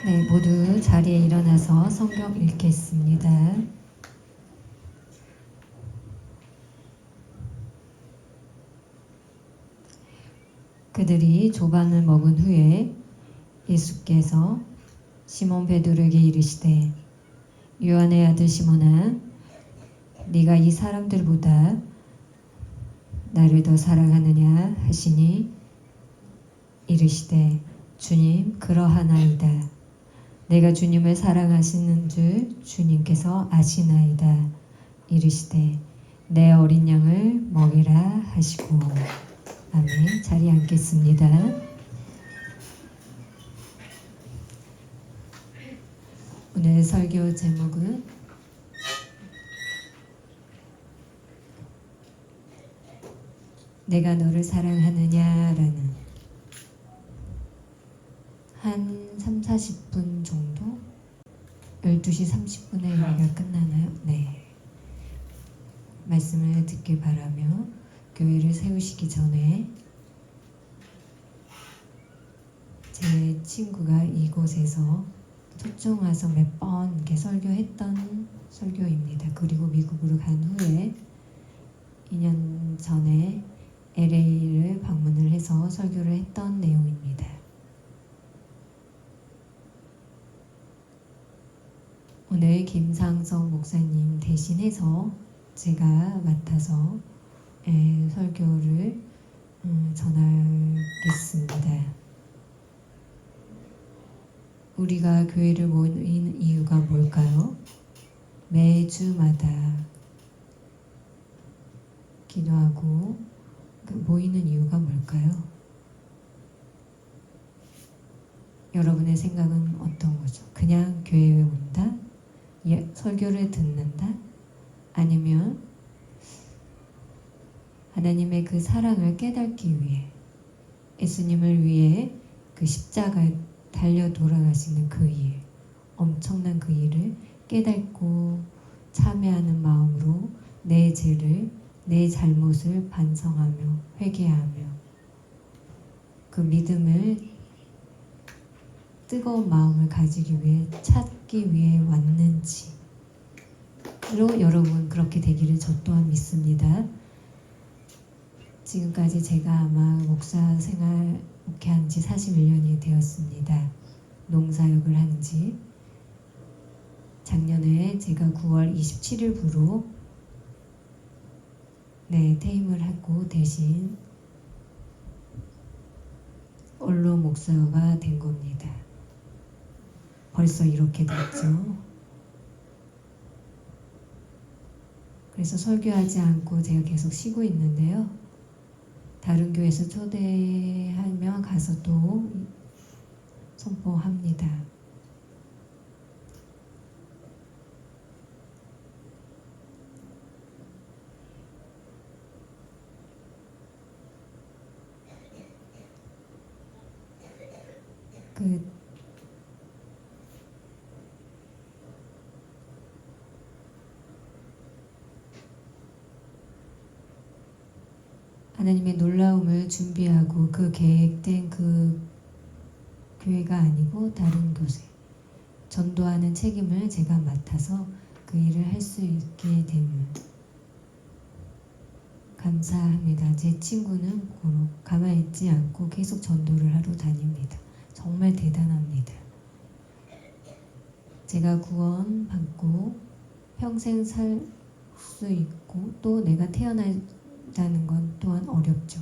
네, 모두 자리에 일어나서 성경 읽겠습니다. 그들이 조반을 먹은 후에 예수께서 시몬 베드로에게 이르시되 요한의 아들 시몬아, 네가 이 사람들보다 나를 더 사랑하느냐 하시니 이르시되 주님, 그러하나이다. 내가 주님을 사랑하시는 줄 주님께서 아시나이다. 이르시되 내 어린 양을 먹이라 하시고. 아멘. 자리에 앉겠습니다. 오늘 설교 제목은 내가 너를 사랑하느냐라는 한 3-40분 정도? 12시 30분에 여기가 끝나나요? 네. 말씀을 듣길 바라며 교회를 세우시기 전에 제 친구가 이곳에서 초청와서 몇 번 이렇게 설교했던 설교입니다. 그리고 미국으로 간 후에 2년 전에 LA를 방문을 해서 설교를 했던 내용입니다. 오늘 김상석 목사님 대신해서 제가 맡아서 설교를 전하겠습니다. 우리가 교회를 모이는 이유가 뭘까요? 매주마다 기도하고 모이는 이유가 뭘까요? 여러분의 생각은 어떤 거죠? 그냥 교회에 온다? 설교를 듣는다? 아니면 하나님의 그 사랑을 깨닫기 위해 예수님을 위해 그 십자가에 달려 돌아가시는 그 일, 엄청난 그 일을 깨닫고 참여하는 마음으로 내 죄를, 내 잘못을 반성하며 회개하며 그 믿음을 뜨거운 마음을 가지기 위해 찾기 위해 왔는지로 여러분 그렇게 되기를 저 또한 믿습니다. 지금까지 제가 아마 목사 생활 목회한 지 41년이 되었습니다. 농사역을 한 지 작년에 제가 9월 27일부로 퇴임을 하고 대신 언로 목사가 된 겁니다. 벌써 이렇게 됐죠. 그래서 설교하지 않고 제가 계속 쉬고 있는데요. 다른 교회에서 초대하면 가서 또 선포합니다. 하나님의 놀라움을 준비하고 그 계획된 그 교회가 아니고 다른 곳에 전도하는 책임을 제가 맡아서 그 일을 할 수 있게 됨을 감사합니다. 제 친구는 가만히 있지 않고 계속 전도를 하러 다닙니다. 정말 대단합니다. 제가 구원 받고 평생 살 수 있고 또 내가 태어난다는 건 또한 어렵죠.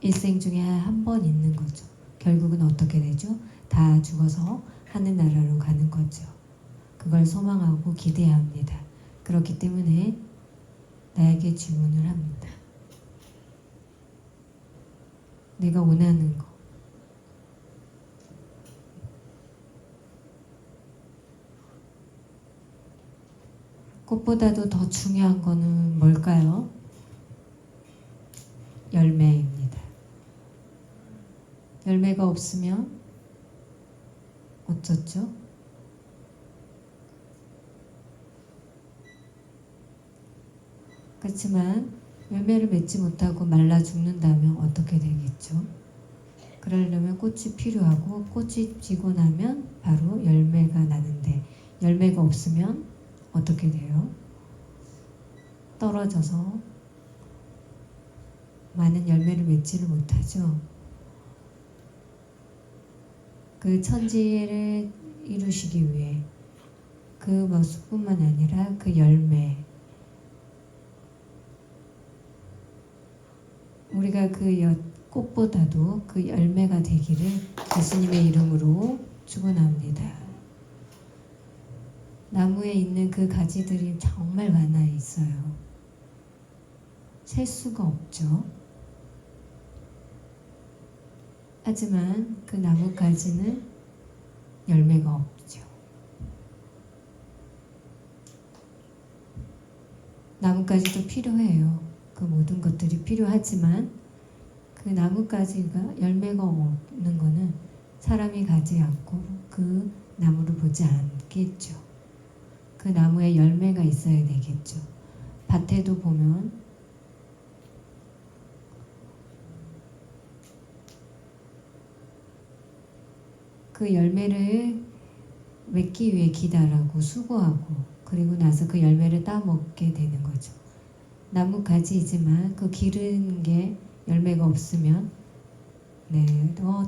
일생 중에 한 번 있는 거죠. 결국은 어떻게 되죠? 다 죽어서 하늘나라로 가는 거죠. 그걸 소망하고 기대합니다. 그렇기 때문에 나에게 질문을 합니다. 내가 원하는 거, 꽃보다도 더 중요한 거는 뭘까요? 열매입니다. 열매가 없으면 어쩌죠? 그렇지만 열매를 맺지 못하고 말라 죽는다면 어떻게 되겠죠? 그러려면 꽃이 필요하고 꽃이 지고 나면 바로 열매가 나는데 열매가 없으면 어떻게 돼요? 떨어져서 많은 열매를 맺지를 못하죠. 그 천지를 이루시기 위해 그 모습뿐만 아니라 그 열매, 우리가 그 꽃보다도 그 열매가 되기를 예수님의 이름으로 축원합니다. 나무에 있는 그 가지들이 정말 많아 있어요. 셀 수가 없죠. 하지만 그 나뭇가지는 열매가 없죠. 나뭇가지도 필요해요. 그 모든 것들이 필요하지만 그 나뭇가지가 열매가 없는 거는 사람이 가지 않고 그 나무를 보지 않겠죠. 그 나무에 열매가 있어야 되겠죠. 밭에도 보면 그 열매를 맺기 위해 기다라고 수고하고 그리고 나서 그 열매를 따먹게 되는 거죠. 나뭇가지이지만 그 기른 게 열매가 없으면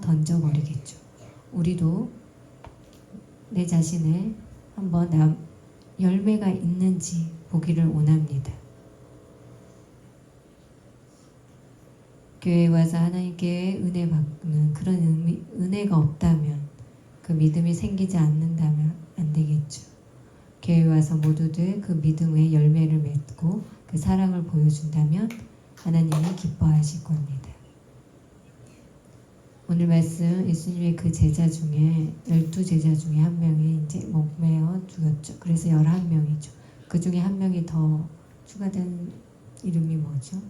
던져버리겠죠. 우리도 내 자신의 한번 열매가 있는지 보기를 원합니다. 교회에 와서 하나님께 은혜 받는 그런 은혜가 없다면 그 믿음이 생기지 않는다면 안 되겠죠. 교회에 와서 모두들 그 믿음의 열매를 맺고 그 사랑을 보여준다면 하나님이 기뻐하실 겁니다. 오늘 말씀 예수님의 그 제자 중에 12제자 중에 한 명이 이제 목매어 죽었죠. 그래서 11명이죠. 그 중에 한 명이 더 추가된 이름이 뭐죠?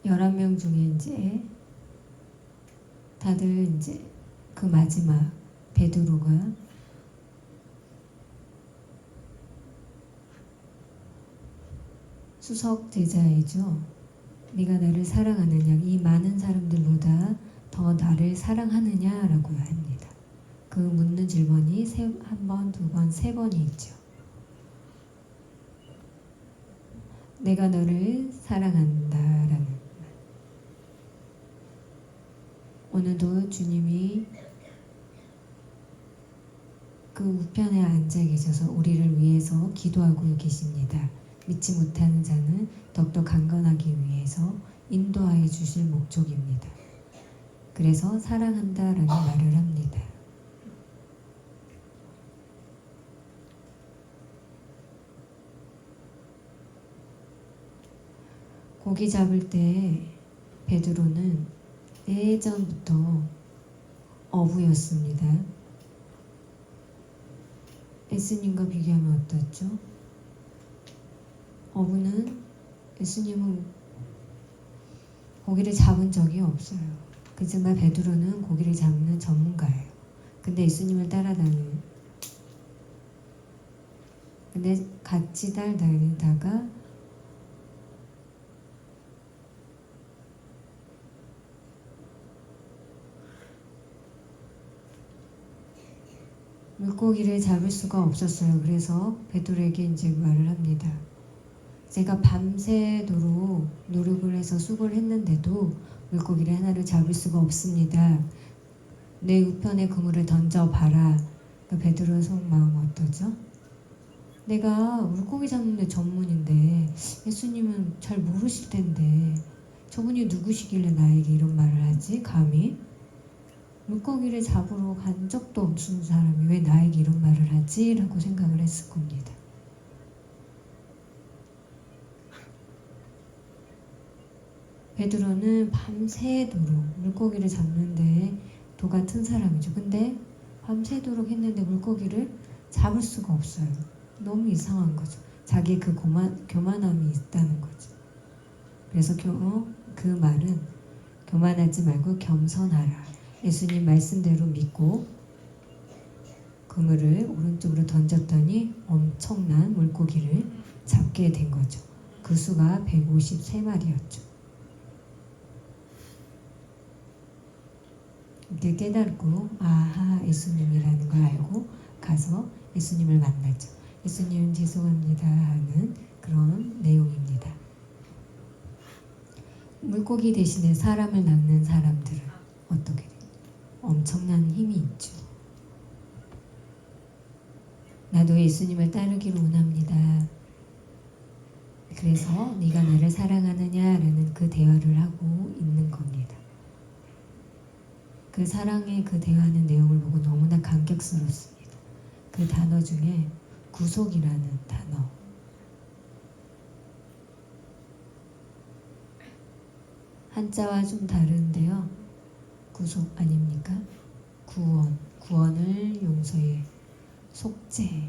열한 명 중에 이제 다들 이제 그 마지막 베드로가 수석 제자이죠. 네가 나를 사랑하느냐, 이 많은 사람들보다 더 나를 사랑하느냐라고 합니다. 그 묻는 질문이 한 번, 두 번, 세 번이 있죠. 내가 너를 사랑한다라는 말. 오늘도 주님이 그 우편에 앉아 계셔서 우리를 위해서 기도하고 계십니다. 믿지 못하는 자는 더욱더 강건하기 위해서 인도하여 주실 목적입니다. 그래서 사랑한다라는 말을 합니다. 고기 잡을 때 베드로는 예전부터 어부였습니다. 예수님과 비교하면 어떻죠? 어부는 예수님은 고기를 잡은 적이 없어요. 그지만 베드로는 고기를 잡는 전문가예요. 근데 예수님을 따라다니는. 근데 같이 다니다가 물고기를 잡을 수가 없었어요. 그래서 베드로에게 이제 말을 합니다. 제가 밤새도록 노력을 해서 수고를 했는데도 물고기를 하나를 잡을 수가 없습니다. 내 우편에 그물을 던져봐라. 베드로의 속마음 어떠죠? 내가 물고기 잡는 데 전문인데 예수님은 잘 모르실 텐데 저분이 누구시길래 나에게 이런 말을 하지? 감히? 물고기를 잡으러 간 적도 없는 사람이 왜 나에게 이런 말을 하지? 라고 생각을 했을 겁니다. 베드로는 밤새도록 물고기를 잡는데 도 같은 사람이죠. 근데 밤새도록 했는데 물고기를 잡을 수가 없어요. 너무 이상한 거죠. 자기의 그 교만함이 있다는 거죠. 그래서 그 말은 교만하지 말고 겸손하라. 예수님 말씀대로 믿고 그물을 오른쪽으로 던졌더니 엄청난 물고기를 잡게 된 거죠. 그 수가 153마리였죠. 이렇게 깨닫고 아하 예수님이라는 걸 알고 가서 예수님을 만나죠. 예수님 죄송합니다 하는 그런 내용입니다. 물고기 대신에 사람을 낚는 사람들은 어떻게 돼요? 엄청난 힘이 있죠. 나도 예수님을 따르기를 원합니다. 그래서 네가 나를 사랑하느냐라는 그 대화를 하고 있는 겁니다. 그 사랑의 그 대화하는 내용을 보고 너무나 감격스럽습니다. 그 단어 중에 구속이라는 단어. 한자와 좀 다른데요. 구속 아닙니까? 구원, 구원을 용서해, 속죄.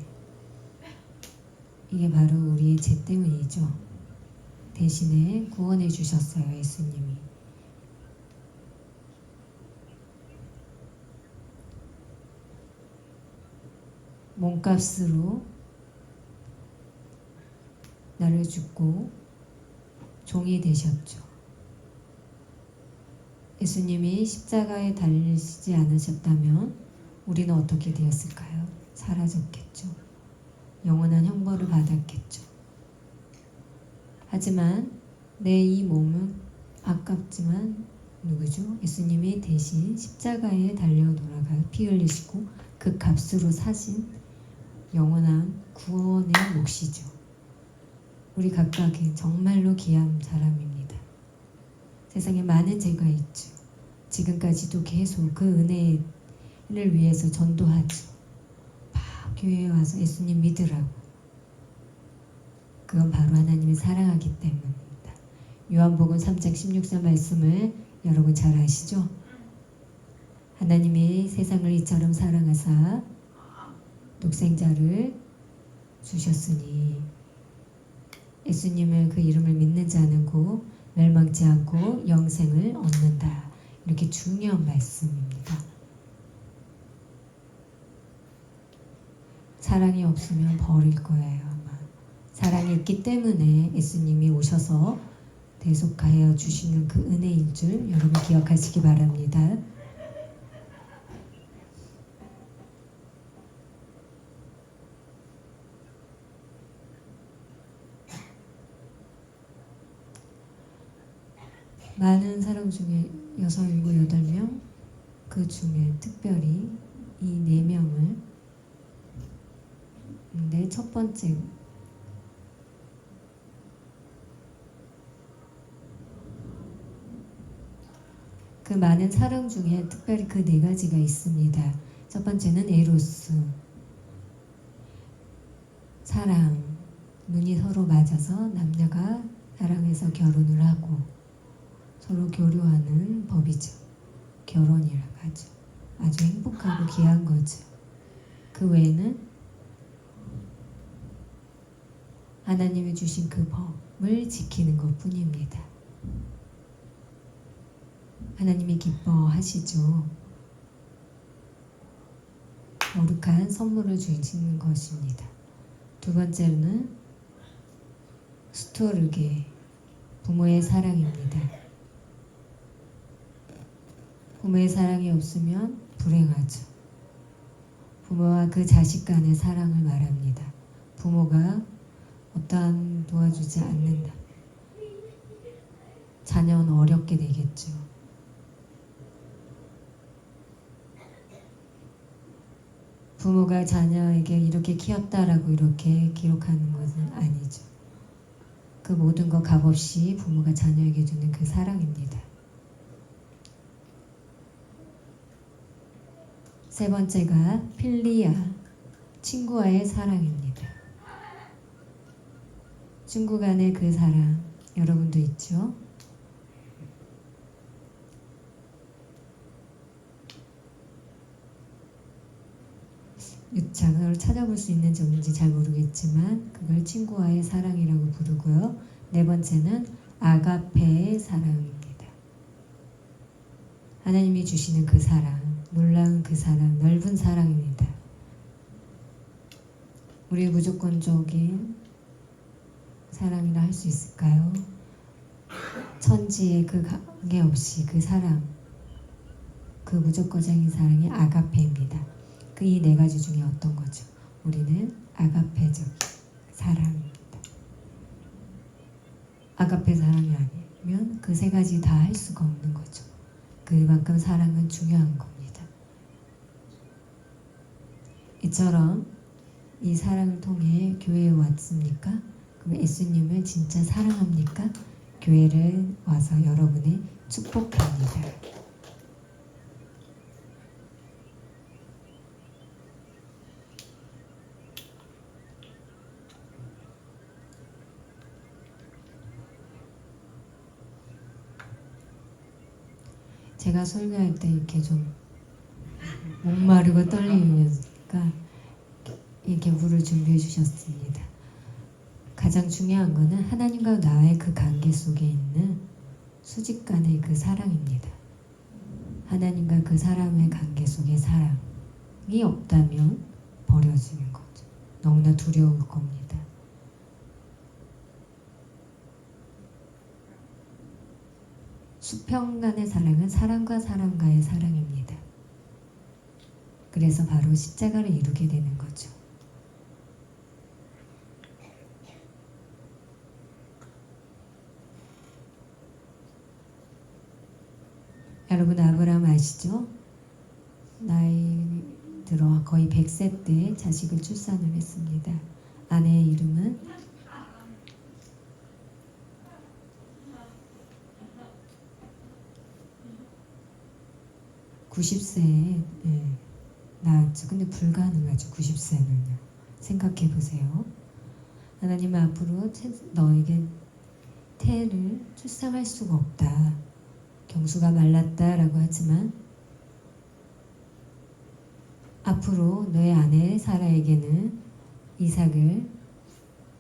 이게 바로 우리의 죄 때문이죠. 대신에 구원해 주셨어요, 예수님이. 몸값으로 나를 죽고 종이 되셨죠. 예수님이 십자가에 달리시지 않으셨다면 우리는 어떻게 되었을까요? 사라졌겠죠. 영원한 형벌을 받았겠죠. 하지만 내 이 몸은 아깝지만 누구죠? 예수님이 대신 십자가에 달려 돌아가 피 흘리시고 그 값으로 사신 영원한 구원의 몫이죠. 우리 각각이 정말로 귀한 사람입니다. 세상에 많은 죄가 있죠. 지금까지도 계속 그 은혜를 위해서 전도하죠. 교회에 와서 예수님 믿으라고. 그건 바로 하나님을 사랑하기 때문입니다. 요한복음 3장 16절 말씀을 여러분 잘 아시죠? 하나님이 세상을 이처럼 사랑하사 독생자를 주셨으니 예수님을 그 이름을 믿는 자는 곧 멸망치 않고 영생을 얻는다. 이렇게 중요한 말씀입니다. 사랑이 없으면 버릴 거예요, 아마. 사랑이 있기 때문에 예수님이 오셔서 대속하여 주시는 그 은혜인 줄 여러분 기억하시기 바랍니다. 많은 사람 중에 6, 7, 8명 그 중에 특별히 이 4명을 첫 번째 그 많은 사랑 중에 특별히 그 4가지가 있습니다. 첫 번째는 에로스, 사랑, 눈이 서로 맞아서 남녀가 사랑해서 결혼을 하고 서로 교류하는 법이죠. 결혼이라고 하죠. 아주 행복하고 귀한 거죠. 그 외에는 하나님이 주신 그 법을 지키는 것 뿐입니다. 하나님이 기뻐하시죠. 거룩한 선물을 주시는 것입니다. 두 번째는 스토르게, 부모의 사랑입니다. 부모의 사랑이 없으면 불행하죠. 부모와 그 자식 간의 사랑을 말합니다. 부모가 어떠한 도와주지 않는다. 자녀는 어렵게 되겠죠. 부모가 자녀에게 이렇게 키웠다라고 이렇게 기록하는 것은 아니죠. 그 모든 것 값없이 부모가 자녀에게 주는 그 사랑입니다. 세 번째가 필리아, 친구와의 사랑입니다. 친구 간의 그 사랑, 여러분도 있죠? 유창을 찾아볼 수 있는지 없는지 잘 모르겠지만 그걸 친구와의 사랑이라고 부르고요. 네 번째는 아가페의 사랑입니다. 하나님이 주시는 그 사랑, 놀라운 그 사랑, 넓은 사랑입니다. 우리 무조건적인 사랑이라 할 수 있을까요? 천지의 그 관계없이 그 사랑, 그 무조건적인 사랑이 아가페입니다. 그 이 네 가지 중에 어떤 거죠? 우리는 아가페적 사랑입니다. 아가페 사랑이 아니면 그 세 가지 다 할 수가 없는 거죠. 그만큼 사랑은 중요한 겁니다. 이처럼 이 사랑을 통해 교회에 왔습니까? 그럼 예수님을 진짜 사랑합니까? 교회를 와서 여러분의 축복합니다. 제가 설교할 때 이렇게 좀 목마르고 떨리니까 이렇게 물을 준비해 주셨습니다. 가장 중요한 것은 하나님과 나의 그 관계 속에 있는 수직 간의 그 사랑입니다. 하나님과 그 사람의 관계 속에 사랑이 없다면 버려지는 거죠. 너무나 두려울 겁니다. 수평 간의 사랑은 사람과 사람과의 사랑입니다. 그래서 바로 십자가를 이루게 되는 거죠. 여러분 아브라함 아시죠? 나이 들어 거의 100세 때 자식을 출산을 했습니다. 아내의 이름은 90세에 낳았죠. 근데 불가능하죠. 90세는요. 생각해 보세요. 하나님은 앞으로 너에게 태를 출산할 수가 없다. 경수가 말랐다라고 하지만 앞으로 너의 아내 사라에게는 이삭을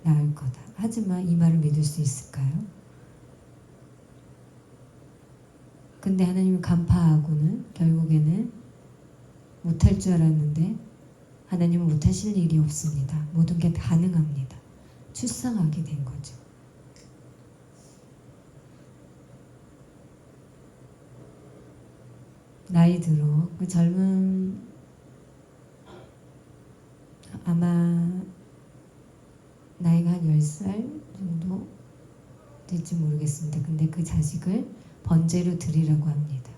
낳을 거다. 하지만 이 말을 믿을 수 있을까요? 근데 하나님은 간파하고는 결국에는 못할 줄 알았는데 하나님은 못하실 일이 없습니다. 모든 게 가능합니다. 출산하게 된 거죠. 나이 들어 그 젊은 아마 나이가 한 10살 정도 될지 모르겠습니다. 근데 그 자식을 번제로 드리라고 합니다.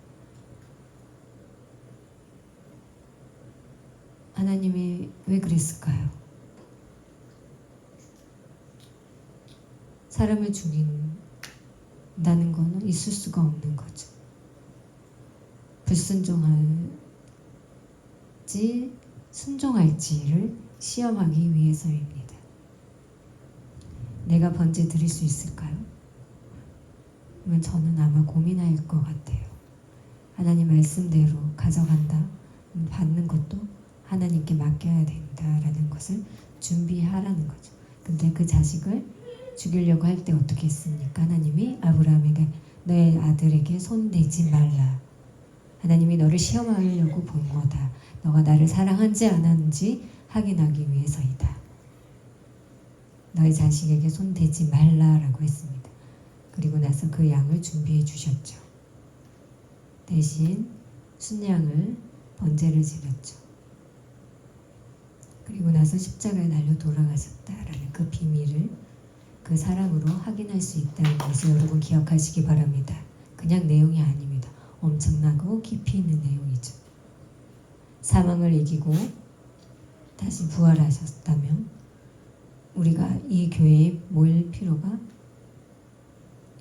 하나님이 왜 그랬을까요? 사람을 죽인다는 것은 있을 수가 없는 거죠. 불순종할지 순종할지를 시험하기 위해서입니다. 내가 번제 드릴 수 있을까요? 그러면 저는 아마 고민할 것 같아요. 하나님 말씀대로 가져간다. 받는 것도 하나님께 맡겨야 된다라는 것을 준비하라는 거죠. 근데 그 자식을 죽이려고 할 때 어떻게 했습니까? 하나님이 아브라함에게 너의 아들에게 손대지 말라. 하나님이 너를 시험하려고 본 거다. 너가 나를 사랑한지 안 하는지 확인하기 위해서이다. 너의 자식에게 손대지 말라라고 했습니다. 그리고 나서 그 양을 준비해 주셨죠. 대신 순양을 번제를 지냈죠. 그리고 나서 십자가에 달려 돌아가셨다라는 그 비밀을 그 사랑으로 확인할 수 있다는 것을 여러분 기억하시기 바랍니다. 그냥 내용이 아닙니다. 엄청나고 깊이 있는 내용이죠. 사망을 이기고 다시 부활하셨다면 우리가 이 교회에 모일 필요가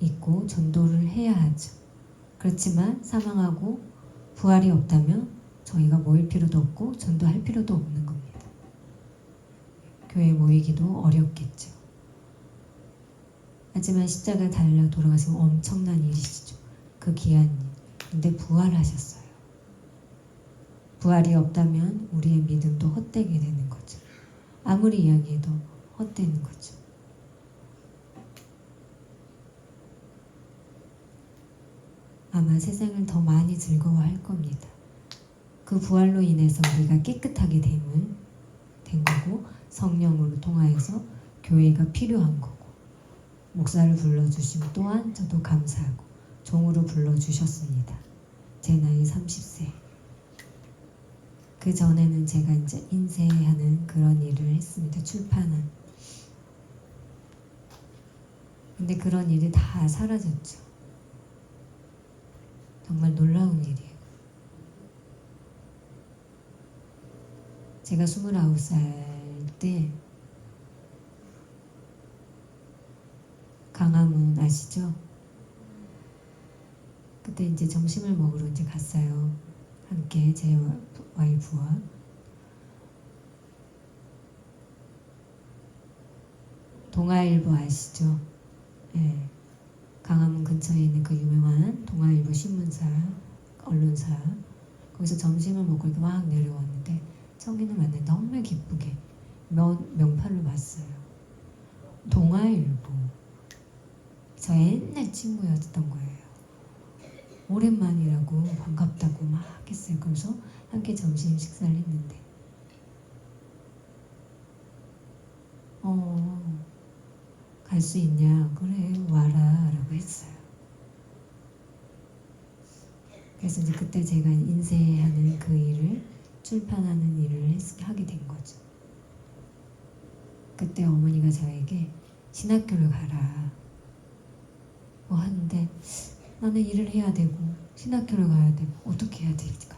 있고 전도를 해야 하죠. 그렇지만 사망하고 부활이 없다면 저희가 모일 필요도 없고 전도할 필요도 없는 겁니다. 교회에 모이기도 어렵겠죠. 하지만 십자가 달려 돌아가시면 엄청난 일이시죠. 그 귀한 일. 근데 부활하셨어요. 부활이 없다면 우리의 믿음도 헛되게 되는 거죠. 아무리 이야기해도 헛되는 거죠. 아마 세상을 더 많이 즐거워할 겁니다. 그 부활로 인해서 우리가 깨끗하게 된 거고 성령으로 통하여서 교회가 필요한 거고, 목사를 불러주시면 또한 저도 감사하고 종으로 불러주셨습니다. 제 나이 30세. 그 전에는 제가 이제 인쇄하는 그런 일을 했습니다. 출판은. 근데 그런 일이 다 사라졌죠. 정말 놀라운 일이에요. 제가 29살 때 강화문 아시죠? 그때 이제 점심을 먹으러 이제 갔어요. 함께 제 와이프와. 동아일보 아시죠? 네. 강화문 근처에 있는 그 유명한 동아일보 신문사, 언론사. 거기서 점심을 먹고 이렇게 막 내려왔는데 청인을 만나서 너무 기쁘게 명판을 봤어요. 동아일보. 저 옛날 친구였던 거예요. 오랜만이라고 반갑다고 막 했어요. 그래서 함께 점심 식사를 했는데 갈 수 있냐? 그래 와라 라고 했어요. 그래서 이제 그때 제가 인쇄하는 그 일을 출판하는 일을 하게 된 거죠. 그때 어머니가 저에게 신학교를 가라 뭐 하는데 나는 일을 해야 되고 신학교를 가야 되고 어떻게 해야 될까?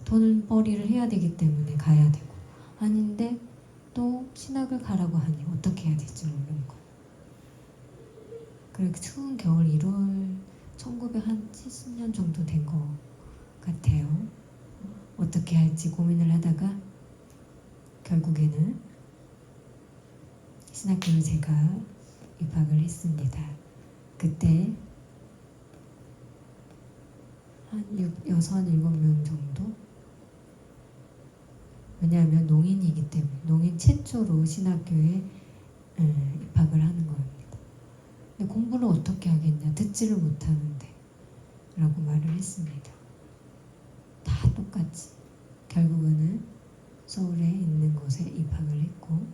돈을 벌이를 해야 되기 때문에 가야 되고 아닌데 또 신학을 가라고 하니 어떻게 해야 될지 모르는 거예요. 그리고 추운 겨울 1월 1970년 정도 된 것 같아요. 어떻게 할지 고민을 하다가 결국에는 신학교를 제가 입학을 했습니다. 그때 한 6, 7명 정도? 왜냐하면 농인이기 때문에 농인 최초로 신학교에 입학을 하는 겁니다. 근데 공부를 어떻게 하겠냐? 듣지를 못하는데 라고 말을 했습니다. 다 똑같이 결국은 서울에 있는 곳에 입학을 했고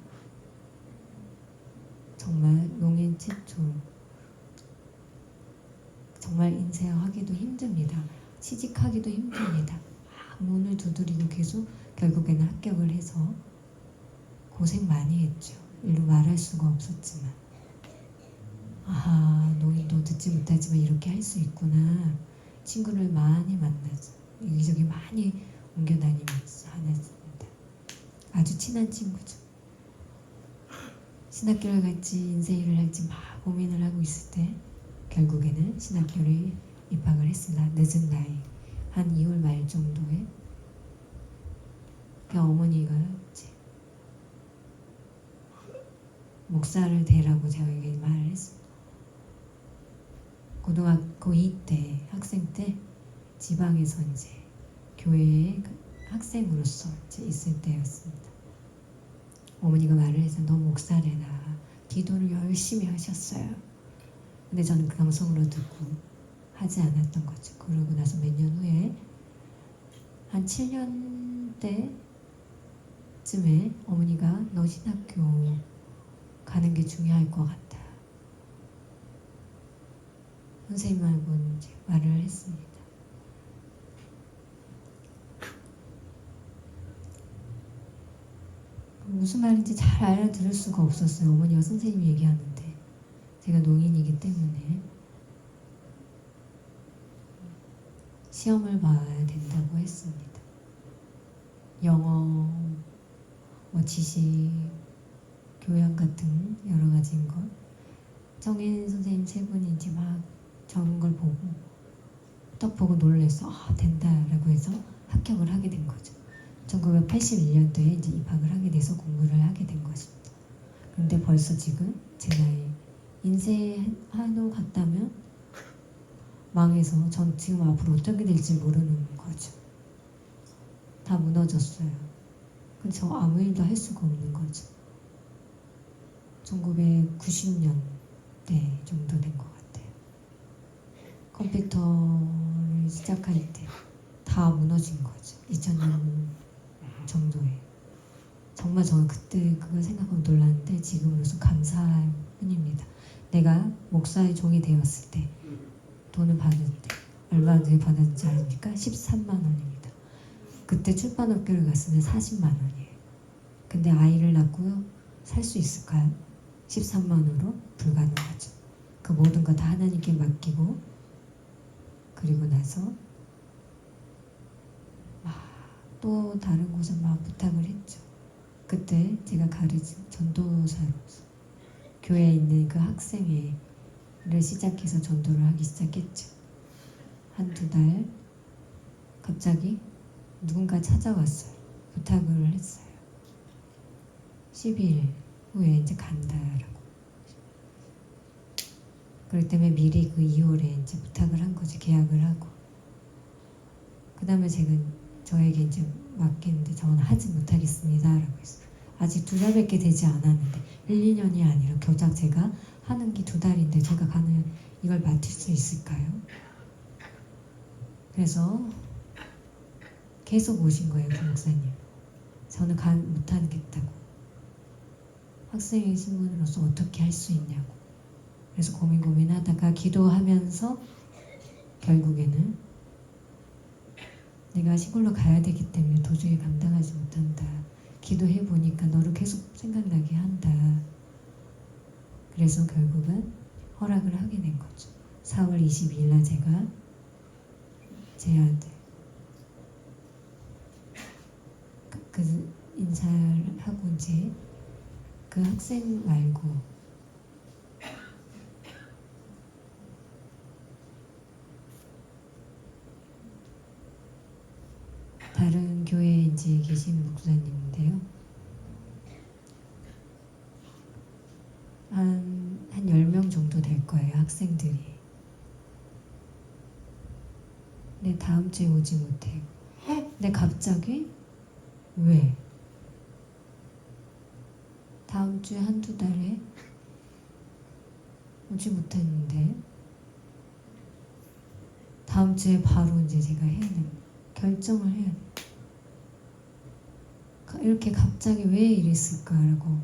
정말 농인 최초 정말 인쇄하기도 힘듭니다. 취직하기도 힘듭니다. 문을 두드리고 계속 결국에는 합격을 해서 고생 많이 했죠. 일로 말할 수가 없었지만 아하 노인도 듣지 못하지만 이렇게 할 수 있구나. 친구를 많이 만나죠. 여기저기 많이 옮겨 다니면서 하냈습니다. 아주 친한 친구죠. 신학교를 갈지 인쇄일을 할지 막 고민을 하고 있을 때 결국에는 신학교를 입학을 했습니다. 늦은 나이 한 2월 말 정도에 그 어머니가 이제 목사를 되라고 저에게 말을 했습니다. 고등학교 2 때 학생 때 지방에서 이제 교회에 학생으로서 이제 있을 때였습니다. 어머니가 말을 해서 너 목사래라. 기도를 열심히 하셨어요. 근데 저는 그 감성으로 듣고 하지 않았던 거죠. 그러고 나서 몇 년 후에 한 7년 때쯤에 어머니가 너 신학교 가는 게 중요할 것 같다. 선생님하고 이제 말을 했습니다. 무슨 말인지 잘 알아들을 수가 없었어요. 어머니와 선생님이 얘기하는데 제가 농인이기 때문에 시험을 봐야 된다고 했습니다. 영어, 뭐 지식, 교양 같은 여러 가지인 것. 정인 선생님 3분이 이제 막 적은 걸 보고 딱 보고 놀래서 된다라고 해서 합격을 하게 된 거죠. 1981년도에 이제 입학을 하게 돼서 공부를 하게 된 것입니다. 근데 벌써 지금 제 나이 인쇄하러 갔다면 망해서 전 지금 앞으로 어떻게 될지 모르는 거죠. 다 무너졌어요. 근데 저 아무 일도 할 수가 없는 거죠. 1990년대 정도 된 것 같아요. 컴퓨터를 시작할 때 다 무너진 거죠. 2000년 정도에. 정말 저는 그때 그걸 생각하고 놀랐는데 지금으로서 감사할 뿐입니다. 내가 목사의 종이 되었을 때 돈을 받을 때 얼마 받았는지 아십니까? 13만 원입니다. 그때 출판업계를 갔으면 40만 원이에요. 근데 아이를 낳고 살 수 있을까요? 13만 원으로 불가능하죠. 그 모든 거 다 하나님께 맡기고 그리고 나서 또 다른 곳에 막 부탁을 했죠. 그때 제가 가르친 전도사로서 교회에 있는 그 학생회를 시작해서 전도를 하기 시작했죠. 한두 달 갑자기 누군가 찾아왔어요. 부탁을 했어요. 12일 후에 이제 간다라고. 그렇기 때문에 미리 그 2월에 이제 부탁을 한 거지. 계약을 하고. 그 다음에 제가 저에게 이제 맡기는데 저는 하지 못하겠습니다 라고 했어요. 아직 2달밖에 되지 않았는데 1, 2년이 아니라 교작 제가 하는 게 2달인데 제가 이걸 맡을 수 있을까요? 그래서 계속 오신 거예요. 그 목사님. 저는 못하겠다고. 학생의 신분으로서 어떻게 할 수 있냐고. 그래서 고민하다가 기도하면서 결국에는 내가 시골로 가야 되기 때문에 도저히 감당하지 못한다. 기도해 보니까 너를 계속 생각나게 한다. 그래서 결국은 허락을 하게 된 거죠. 4월 22일 날 제가 제 아들 그 인사를 하고 이제 그 학생 말고 다른 교회에 이제 계신 목사님인데요. 한 10명 정도 될 거예요, 학생들이. 근데 다음 주에 오지 못해요. 근데 갑자기 왜? 다음 주에 한두 달에 오지 못했는데 다음 주에 바로 이제 제가 해야 됩니다. 결정을 해야 돼요. 이렇게 갑자기 왜 이랬을까라고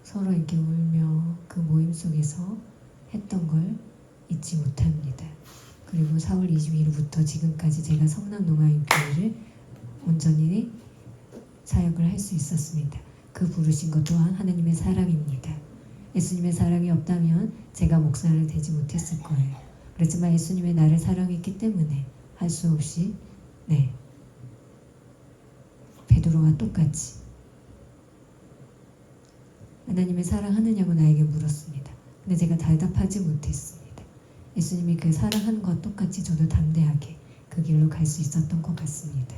서로 이렇게 울며 그 모임 속에서 했던 걸 잊지 못합니다. 그리고 4월 22일부터 지금까지 제가 성남농아인교회를 온전히 사역을 할 수 있었습니다. 그 부르신 것 또한 하나님의 사랑입니다. 예수님의 사랑이 없다면 제가 목사를 되지 못했을 거예요. 그렇지만 예수님의 나를 사랑했기 때문에 할 수 없이 베드로와 똑같이 하나님의 사랑하느냐고 나에게 물었습니다. 근데 제가 대답하지 못했습니다. 예수님이 그 사랑하는 것 똑같이 저도 담대하게 그 길로 갈 수 있었던 것 같습니다.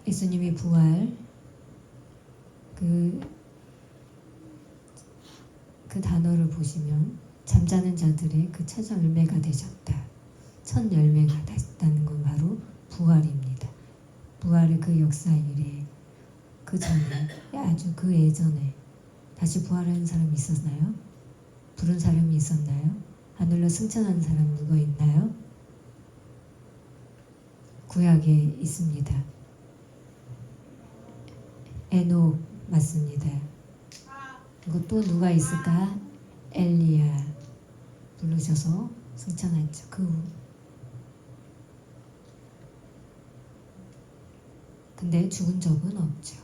예수님이 부활 그 단어를 보시면 잠자는 자들의 그 첫 열매가 되셨다. 첫 열매가 됐다는 건 바로 부활입니다. 부활의 그 역사 이래 그 전에 아주 그 예전에 다시 부활하는 사람이 있었나요? 부른 사람이 있었나요? 하늘로 승천하는 사람 누가 있나요? 구약에 있습니다. 에녹 맞습니다. 그리고 또 누가 있을까? 엘리야 부르셔서 승천했죠. 근데 죽은 적은 없죠.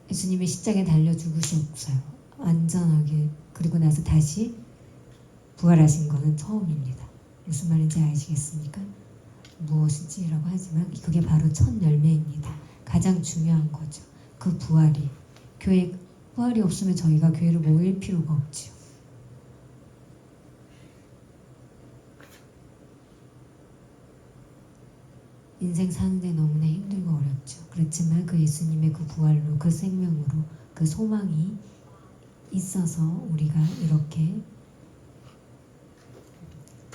예수님이 십자가에 달려 죽으셨어요. 안전하게. 그리고 나서 다시 부활하신 거는 처음입니다. 무슨 말인지 아시겠습니까? 무엇인지라고 하지만 그게 바로 첫 열매입니다. 가장 중요한 거죠. 그 부활이. 교회 부활이 없으면 저희가 교회를 모일 필요가 없죠. 인생 사는데 너무나 힘들고 어렵죠. 그렇지만 그 예수님의 그 부활로 그 생명으로 그 소망이 있어서 우리가 이렇게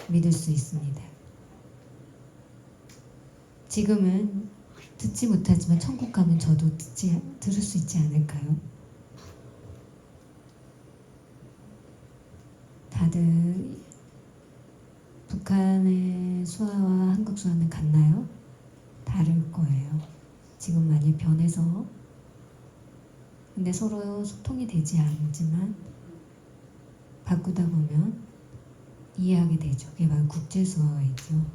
믿을 수 있습니다. 지금은 듣지 못하지만 천국 가면 저도 들을 수 있지 않을까요? 다들 북한의 수화와 한국 수화는 같나요? 다를 거예요. 지금 많이 변해서 근데 서로 소통이 되지 않지만 바꾸다 보면 이해하게 되죠. 그게 바로 국제수화이죠.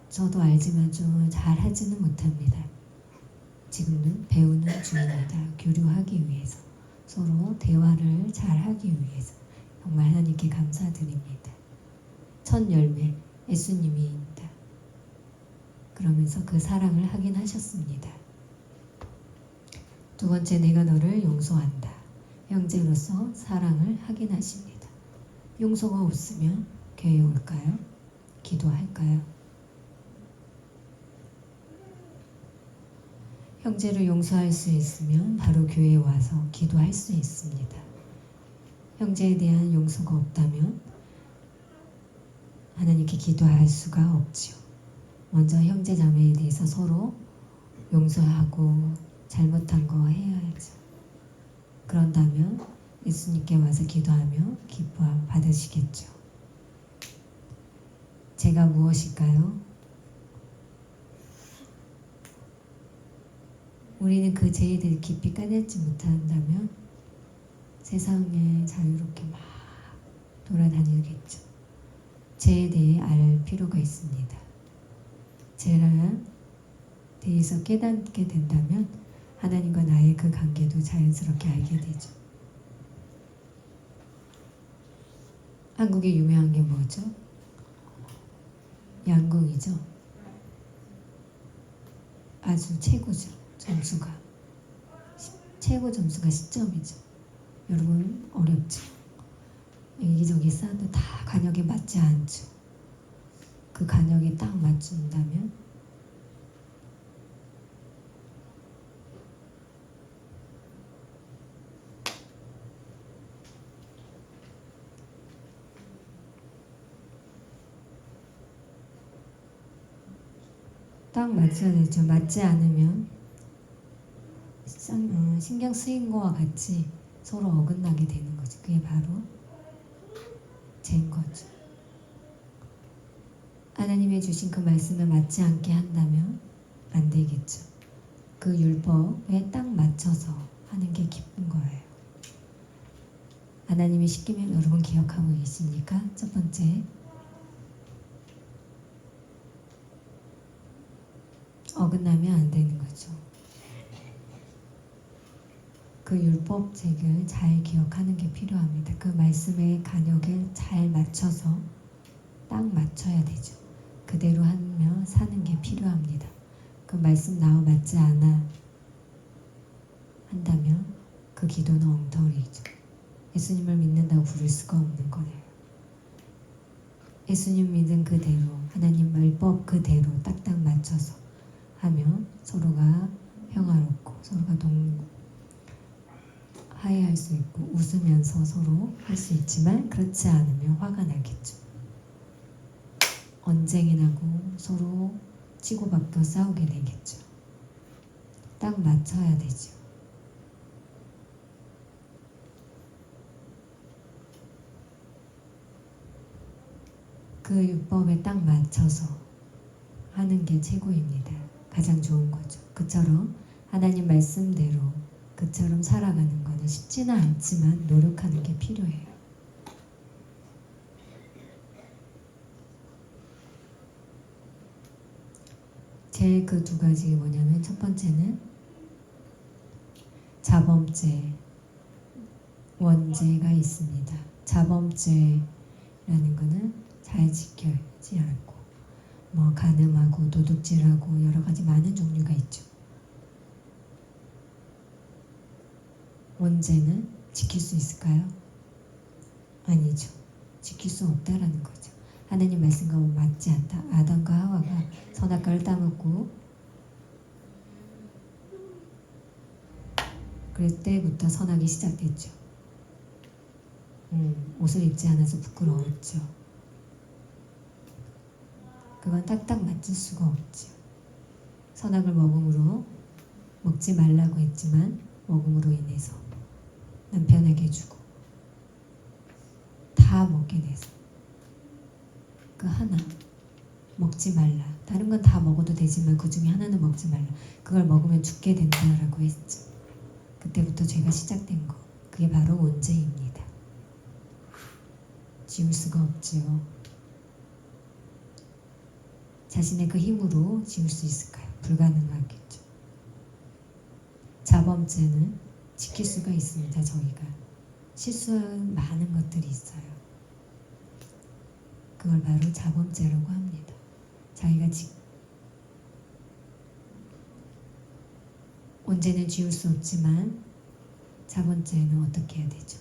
저도 알지만 좀 잘하지는 못합니다. 지금은 배우는 중입니다. 교류하기 위해서 서로 대화를 잘하기 위해서 정말 하나님께 감사드립니다. 첫 열매 예수님입니다. 그러면서 그 사랑을 확인하셨습니다. 두 번째, 내가 너를 용서한다. 형제로서 사랑을 확인하십니다. 용서가 없으면 교회에 올까요? 기도할까요? 형제를 용서할 수 있으면 바로 교회에 와서 기도할 수 있습니다. 형제에 대한 용서가 없다면 하나님께 기도할 수가 없지요. 먼저 형제 자매에 대해서 서로 용서하고 잘못한 거 해야죠. 그런다면 예수님께 와서 기도하며 기뻐함 받으시겠죠. 제가 무엇일까요? 우리는 그 죄에 대해 깊이 까내지 못한다면 세상에 자유롭게 막 돌아다니겠죠. 죄에 대해 알 필요가 있습니다. 죄에 대해서 깨닫게 된다면 하나님과 나의 그 관계도 자연스럽게 알게 되죠. 한국에 유명한 게 뭐죠? 양궁이죠. 아주 최고죠. 점수가 최고 점수가 10점이죠. 여러분 어렵죠. 여기저기 싸도 다 간역에 맞지 않죠. 그 간역에 딱 맞춘다면 딱 맞춰야 되죠. 맞지 않으면 신경 쓰인 거와 같이 서로 어긋나게 되는 거죠. 그게 바로 죄인 거죠. 하나님의 주신 그 말씀을 맞지 않게 한다면 안 되겠죠. 그 율법에 딱 맞춰서 하는 게 기쁜 거예요. 하나님이 시키면 여러분 기억하고 계십니까? 첫 번째, 어긋나면 안 되는 거죠. 그 율법책을 잘 기억하는 게 필요합니다. 그 말씀의 간역을 잘 맞춰서 딱 맞춰야 되죠. 그대로 하며 사는 게 필요합니다. 그 말씀 나와 맞지 않아 한다면 그 기도는 엉터리죠. 예수님을 믿는다고 부를 수가 없는 거예요. 예수님 믿은 그대로 하나님 율법 그대로 딱딱 맞춰서 하면 서로가 평화롭고 서로가 화해할 수 있고 웃으면서 서로 할 수 있지만 그렇지 않으면 화가 나겠죠. 언쟁이 나고 서로 치고받고 싸우게 되겠죠. 딱 맞춰야 되죠. 그 율법에 딱 맞춰서 하는 게 최고입니다. 가장 좋은 거죠. 그처럼 하나님 말씀대로 그처럼 살아가는 거는 쉽지는 않지만 노력하는 게 필요해요. 제 그 두 가지 뭐냐면 첫 번째는 자범죄, 원죄가 있습니다. 자범죄라는 거는 잘 지켜지 않고 뭐 간음하고 도둑질하고 여러 가지 많은 종류가 있죠. 원죄는 지킬 수 있을까요? 아니죠. 지킬 수 없다라는 거죠. 하나님 말씀과 맞지 않다. 아담과 하와가 선악과를 따먹고 그때부터 선악이 시작됐죠. 옷을 입지 않아서 부끄러웠죠. 그건 딱딱 맞출 수가 없죠. 선악을 먹음으로 먹지 말라고 했지만 먹음으로 인해서 남편에게 주고 다 다 먹게 돼서 그 하나 먹지 말라. 다른 건 다 먹어도 되지만 그 중에 하나는 먹지 말라. 그걸 먹으면 죽게 된다라고 했죠. 그때부터 죄가 시작된 거. 그게 바로 원죄입니다. 지울 수가 없지요. 자신의 그 힘으로 지울 수 있을까요? 불가능하겠죠. 자범죄는 지킬 수가 있습니다. 저희가 실수한 많은 것들이 있어요. 그걸 바로 자범죄라고 합니다. 자기가 언제는 지울 수 없지만 자범죄는 어떻게 해야 되죠?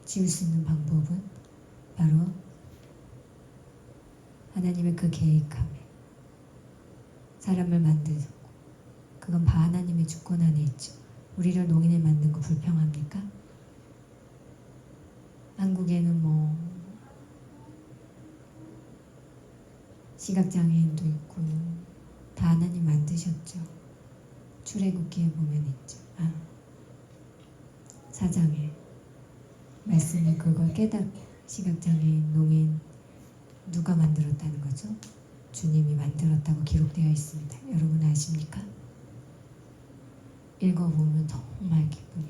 지울 수 있는 방법은 바로 하나님의 그 계획함에 사람을 만드셨고 그건 하나님의 주권 안에 있죠. 우리를 농인에 만든 거 불평합니까? 한국에는 뭐 시각장애인도 있고 다 하나님 만드셨죠. 출애굽기에 보면 있죠. 사장에 말씀이 그걸 깨닫고 시각장애인, 농인 누가 만들었다는 거죠? 주님이 만들었다고 기록되어 있습니다. 여러분 아십니까? 읽어보면 정말 기쁨이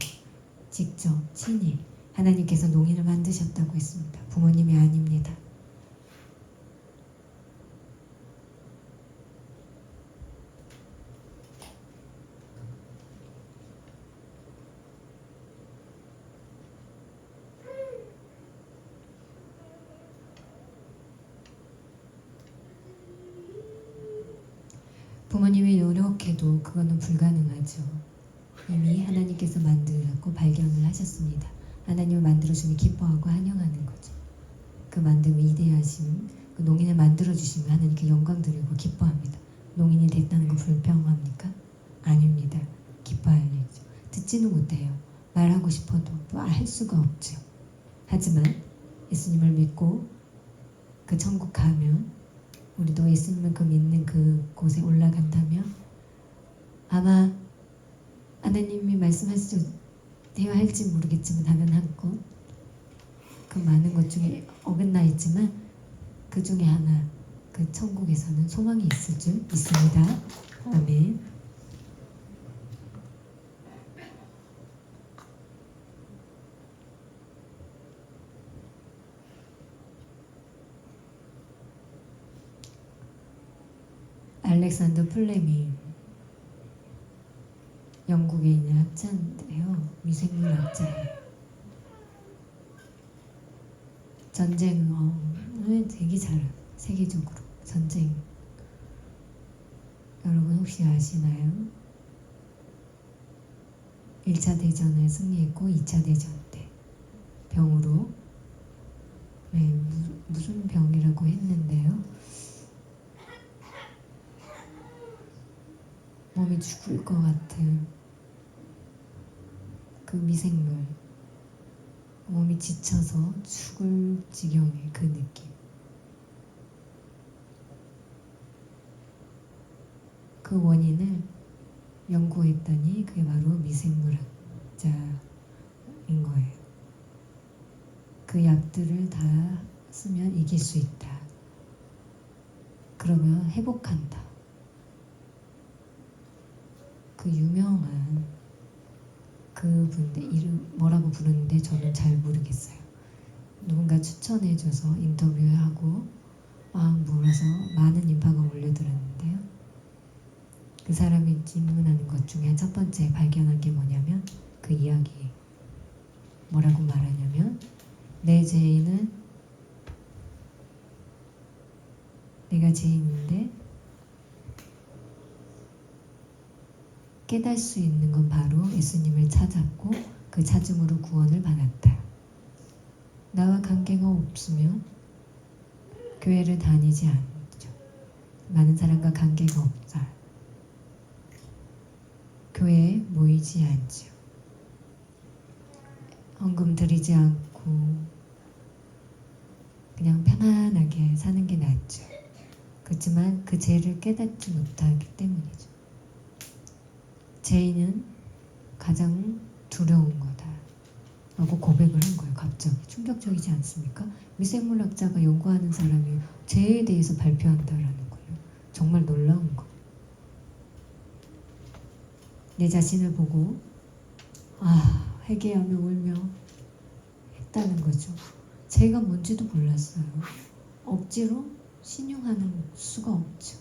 직접 친히 하나님께서 농인을 만드셨다고 했습니다. 부모님이 아닙니다. 부모님이 노력해도 그거는 불가능하죠. 이미 하나님께서 만들었고 발견을 하셨습니다. 하나님을 만들어주니 기뻐하고 환영하는 거죠. 그 만든 위대하심, 그 농인을 만들어주시면 하나님께 영광 드리고 기뻐합니다. 농인이 됐다는 거 불평합니까? 아닙니다. 기뻐해야죠. 듣지는 못해요. 말하고 싶어도 할 수가 없죠. 하지만 예수님을 믿고 그 천국 가면 우리도 예수님을 그 믿는 그 곳에 올라간다면 아마 하나님이 말씀하시죠. 대화할지 모르겠지만 당연한 것, 그 많은 것 중에 어긋나 있지만 그 중에 하나, 그 천국에서는 소망이 있을 줄 믿습니다. 아멘. 알렉산더 플레밍, 영국에 있는 학자인데요. 미생물 학자예요. 전쟁을 되게 잘해요. 세계적으로 전쟁. 여러분 혹시 아시나요? 1차 대전을 승리했고 2차 대전 때 병으로 무슨 병이라고 했는데요. 몸이 죽을 것 같은 그 미생물, 몸이 지쳐서 죽을 지경의 그 느낌. 그 원인을 연구했더니 그게 바로 미생물학자인 거예요. 그 약들을 다 쓰면 이길 수 있다. 그러면 회복한다. 그 유명한 그분들 이름 뭐라고 부르는데 저는 잘 모르겠어요. 누군가 추천해줘서 인터뷰하고 물어서 많은 인파가 몰려들었는데요. 그 사람이 질문하는 것 중에 첫 번째 발견한 게 뭐냐면 그 이야기 뭐라고 말하냐면 내 죄인은 내가 죄인인데 깨달을 수 있는 건 바로 예수님을 찾았고 그 찾음으로 구원을 받았다. 나와 관계가 없으면 교회를 다니지 않죠. 많은 사람과 관계가 없다. 교회에 모이지 않죠. 헌금 드리지 않고 그냥 편안하게 사는 게 낫죠. 그렇지만 그 죄를 깨닫지 못하기 때문이죠. 죄인은 가장 두려운 거다. 라고 고백을 한 거예요. 갑자기. 충격적이지 않습니까? 미생물학자가 연구하는 사람이 죄에 대해서 발표한다라는 거예요. 정말 놀라운 거. 내 자신을 보고 회개하며 울며 했다는 거죠. 죄가 뭔지도 몰랐어요. 억지로 신용하는 수가 없죠.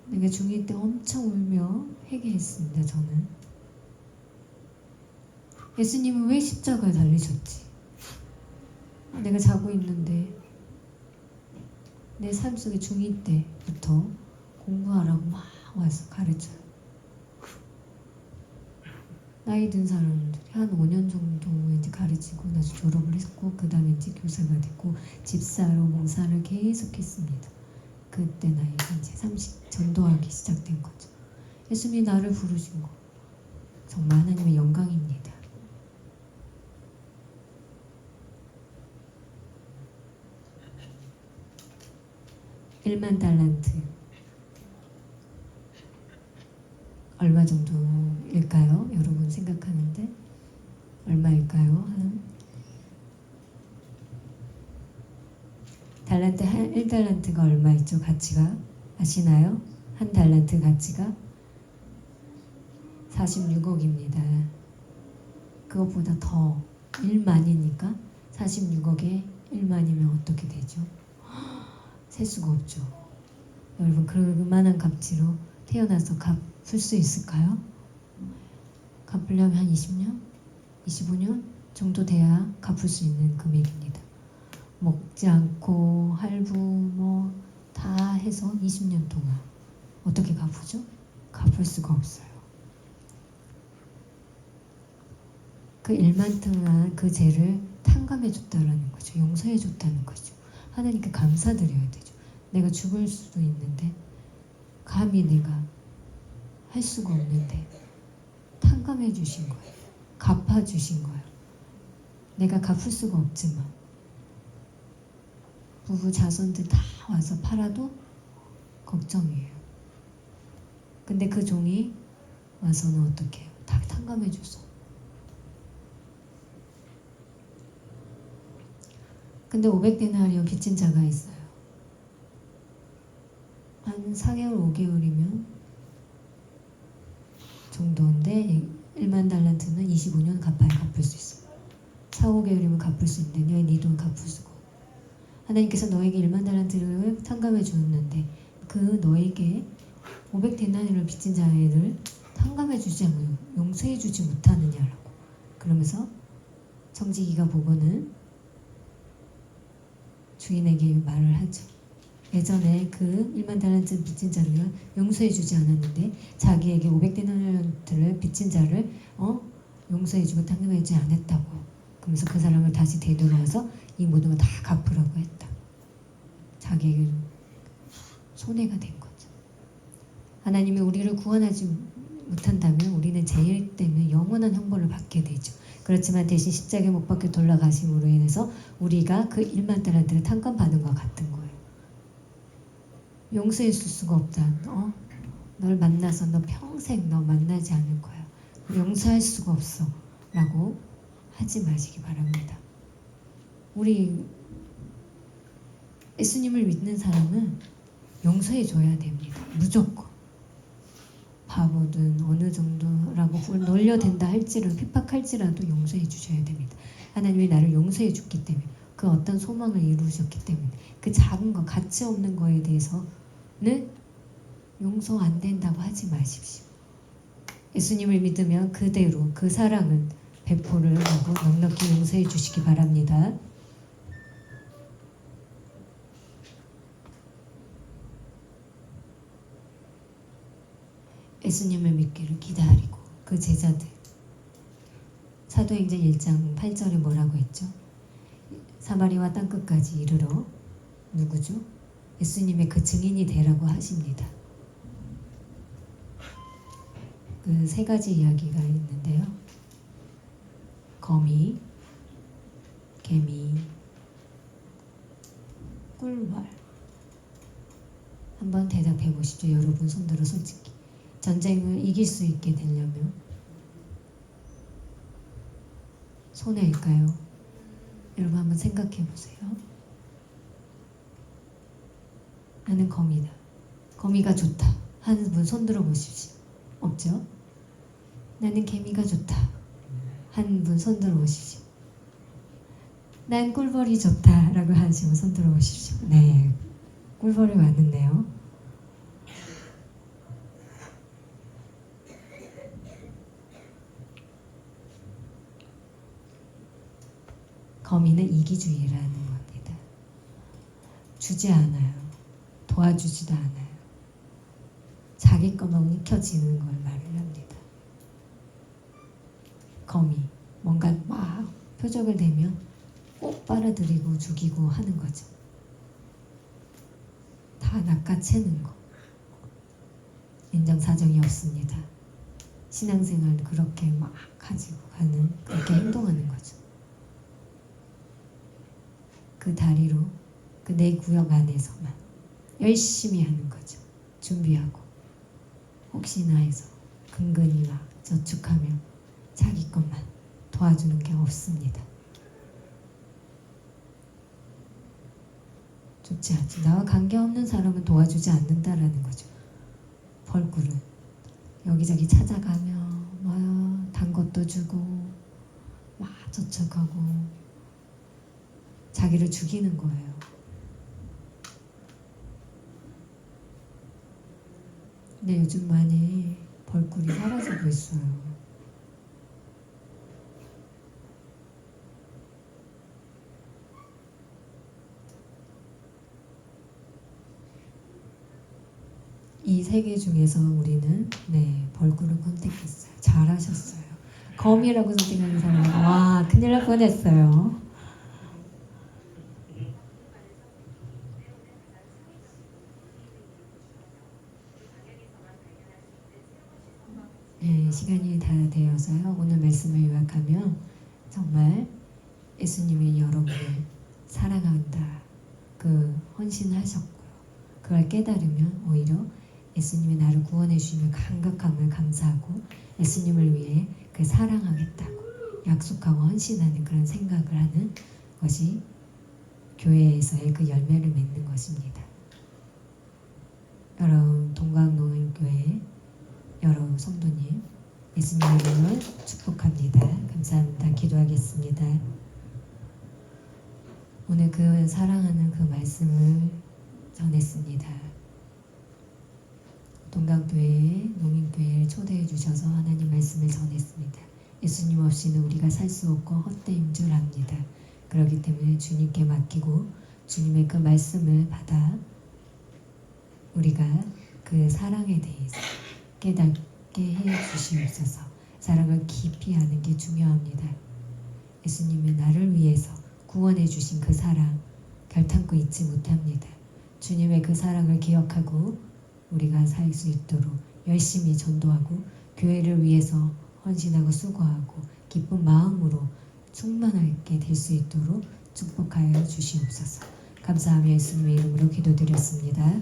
내가 중2 때 엄청 울며 회개했습니다. 저는. 예수님은 왜 십자가에 달리셨지? 내가 자고 있는데 내 삶 속에 중2 때부터 공부하라고 막 와서 가르쳐요. 나이 든 사람들이 한 5년 정도 이제 가르치고 나서 졸업을 했고, 그 다음에 이제 교사가 됐고, 집사로 봉사를 계속 했습니다. 그때 나이가 이제 30 전도하기 시작된 거죠. 예수님이 나를 부르신 거 정말 하나님의 영광입니다. (1만 달란트) 얼마 정도일까요? 여러분 생각하는데 얼마일까요? 한 달란트 1달란트가 얼마있죠? 가치가 아시나요? 한 달란트 가치가 46억입니다. 그것보다 더 1만이니까 46억에 1만이면 어떻게 되죠? 셀 수가 없죠. 여러분, 그만한 값지로 태어나서 갚을 수 있을까요? 갚으려면 한 20년? 25년 정도 돼야 갚을 수 있는 금액입니다. 먹지 않고 할부 다 해서 20년 동안 어떻게 갚으죠? 갚을 수가 없어요. 그 1만 동안 그 죄를 탕감해 줬다라는 거죠. 용서해 줬다는 거죠. 하나님께 감사드려야 되죠. 내가 죽을 수도 있는데, 감히 내가 할 수가 없는데 탕감해 주신 거예요. 갚아 주신 거예요. 내가 갚을 수가 없지만 부부 자손들 다 와서 팔아도 걱정이에요. 근데 그 종이 와서는 어떻게 해요? 다 탕감해 줘서. 근데 500데나리온 빚진 자가 있어요. 한 4개월, 5개월이면 정도인데 1만 달란트는 25년 갚을 수 있어요. 4, 5개월이면 갚을 수 있는데 네 돈 갚을 수가 없고, 하나님께서 너에게 1만 달란트를 탕감해 주었는데 그 너에게 500데나리온을 빚진 자를 탕감해 주지 않고 용서해 주지 못하느냐라고. 그러면서 청지기가 보고는 주인에게 말을 하죠. 예전에 그 1만 달란트 빚진 자를 용서해 주지 않았는데 자기에게 500데나리온을 빚진 자를 용서해 주고 탕감해 주지 않았다고. 그러면서 그 사람을 다시 되돌아와서 이 모든 걸 다 갚으라고 했다. 자기에게 손해가 된 거죠. 하나님이 우리를 구원하지 못한다면 우리는 죄 때문에 영원한 형벌을 받게 되죠. 그렇지만 대신 십자가에 못 박혀 돌아가심으로 인해서 우리가 그 1만 달란트를 탕감받은 것 같은 거예요. 용서해 줄 수가 없다. 널 만나서 너 평생 너 만나지 않을 거야. 용서할 수가 없어. 라고 하지 마시기 바랍니다. 우리 예수님을 믿는 사람은 용서해 줘야 됩니다. 무조건. 바보든 어느 정도라고 놀려댄다 할지라도, 핍박할지라도 용서해 주셔야 됩니다. 하나님이 나를 용서해 줬기 때문에, 그 어떤 소망을 이루셨기 때문에, 그 작은 거, 가치 없는 거에 대해서는 용서 안 된다고 하지 마십시오. 예수님을 믿으면 그대로 그 사랑은 배포를 하고 넉넉히 용서해 주시기 바랍니다. 예수님을 믿기를 기다리고 그 제자들, 사도행전 1장 8절에 뭐라고 했죠? 사마리아 땅끝까지 이르러 누구죠? 예수님의 그 증인이 되라고 하십니다. 그 세 가지 이야기가 있는데요. 거미, 개미, 꿀벌. 한번 대답해 보시죠. 여러분 손들어 솔직히. 전쟁을 이길 수 있게 되려면 손해일까요? 여러분 한번 생각해 보세요. 나는 거미다. 거미가 좋다. 하는 분 손 들어 보십시오. 없죠? 나는 개미가 좋다. 하는 분 손 들어 보십시오. 난 꿀벌이 좋다라고 하시면 손 들어 보십시오. 네, 꿀벌이 많은데요. 거미는 이기주의라는 겁니다. 주지 않아요. 도와주지도 않아요. 자기 것만 움켜쥐는 걸 말을 합니다. 거미, 뭔가 막 표적을 대면 꼭 빨아들이고 죽이고 하는 거죠. 다 낚아채는 거. 인정사정이 없습니다. 신앙생활 그렇게 막 가지고 가는, 그렇게 행동하는 거죠. 그 다리로 그 내 구역 안에서만 열심히 하는 거죠. 준비하고 혹시나 해서 근근히 막 저축하며 자기 것만 도와주는 게 없습니다. 좋지 않죠. 나와 관계없는 사람은 도와주지 않는다라는 거죠. 벌꿀은 여기저기 찾아가며 뭐 단 것도 주고 막 저축하고 자기를 죽이는 거예요. 근데 요즘 많이 벌꿀이 사라지고 있어요. 이 세 개 중에서 우리는 벌꿀을 선택했어요. 잘하셨어요. 거미라고 선택하는 사람, 와, 큰일 날 뻔했어요. 네, 시간이 다 되어서요. 오늘 말씀을 요약하면 정말 예수님이 여러분을 사랑한다. 그 헌신하셨고요. 그걸 깨달으면 오히려 예수님이 나를 구원해 주시면 감격함을 감사하고 예수님을 위해 그 사랑하겠다고 약속하고 헌신하는 그런 생각을 하는 것이 교회에서의 그 열매를 맺는 것입니다. 여러분 동강농인교회 여러 성도님 예수님의 이름을 축복합니다. 감사합니다. 기도하겠습니다. 오늘 그 사랑하는 그 말씀을 전했습니다. 동강교회, 농인교회를 초대해 주셔서 하나님 말씀을 전했습니다. 예수님 없이는 우리가 살 수 없고 헛되인 줄 압니다. 그렇기 때문에 주님께 맡기고 주님의 그 말씀을 받아 우리가 그 사랑에 대해서 깨닫게 해 주시옵소서. 사랑을 깊이 하는 게 중요합니다. 예수님이 나를 위해서 구원해 주신 그 사랑 결탄코 잊지 못합니다. 주님의 그 사랑을 기억하고 우리가 살 수 있도록 열심히 전도하고 교회를 위해서 헌신하고 수고하고 기쁜 마음으로 충만하게 될 수 있도록 축복하여 주시옵소서. 감사하며 예수님의 이름으로 기도드렸습니다.